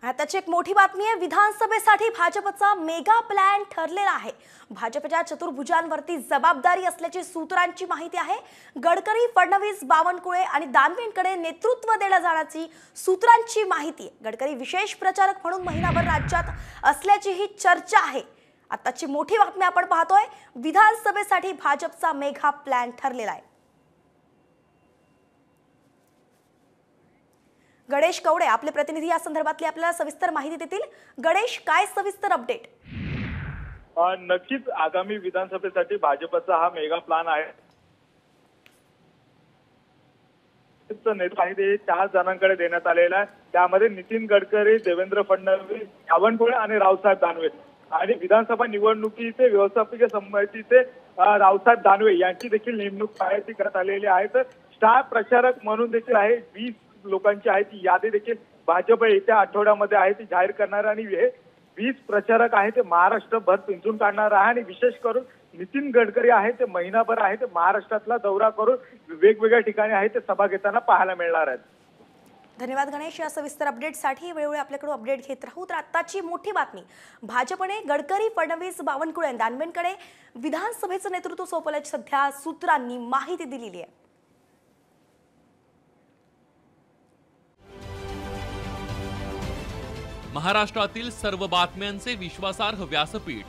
आताची एक मोठी बातमी आहे। विधानसभेसाठी भाजपचा मेगा प्लॅन ठरलेला आहे। भाजपच्या चतुर्भुजांवरती जबाबदारी असल्याची सूत्रांची माहिती आहे। गडकरी, फडणवीस, बावनकुळे आणि दानवेंकडे नेतृत्व देण्यात जाण्याची सूत्रांची माहिती आहे। गडकरी विशेष प्रचारक म्हणून महिनाभर राज्यात असल्याची ही चर्चा आहे। आताची मोठी बातमी आपण पाहतोय, विधानसभेसाठी भाजपचा मेगा प्लॅन ठरलेला आहे। गणेश कवडे आपले प्रतिनिधी या संदर्भातली आपल्याला सविस्तर माहिती देतील। गणेश, काय सविस्तर अपडेट? नक्कीच आगामी विधानसभेसाठी भाजपचा हा मेगा प्लॅन आहे। नेतृत्व 4 जणांकडे देण्यात आलेला आहे। त्यामध्ये नितीन गडकरी, देवेंद्र फडणवीस, बावनकुळे आणि रावसाहेब दानवे आणि विधानसभा निवडणुकीचे व्यवस्थापकीय समितीचे रावसाहेब दानवे यांची देखील नेमणूक करण्यात आलेली आहे। तर स्टार प्रचारक म्हणून देखील आहे 20 लोकांची आहे ती यादी देखील भाजप येत्या आठवड्यामध्ये आहे ती जाहीर करणार आणि हे 20 प्रचारक आहे ते महाराष्ट्रभर पिंजून काढणार आहे आणि विशेष करून नितीन गडकरी आहे ते महिनाभर आहे ते महाराष्ट्रातला दौरा करून वेगवेगळ्या ठिकाणी आहे ते सभा घेताना पाहायला मिळणार आहेत। धन्यवाद गणेश, या सविस्तर अपडेटसाठी। वेळोवेळी आपल्याकडून अपडेट घेत राहू। तर आताची मोठी बातमी, भाजपने गडकरी, फडणवीस, बावनकुळे, दानवेंकडे विधानसभेचं नेतृत्व सोपवल्याची सध्या सूत्रांनी माहिती दिलेली आहे। महाराष्ट्रातील सर्व बातम्यांचे विश्वासार्ह व्यासपीठ,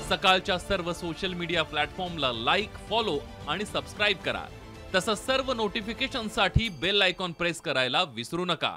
सकाळच्या सर्व सोशल मीडिया प्लॅटफॉर्मला लाईक, फॉलो आणि सबस्क्राईब करा। तसंच सर्व नोटिफिकेशनसाठी बेल आयकॉन प्रेस करायला विसरू नका।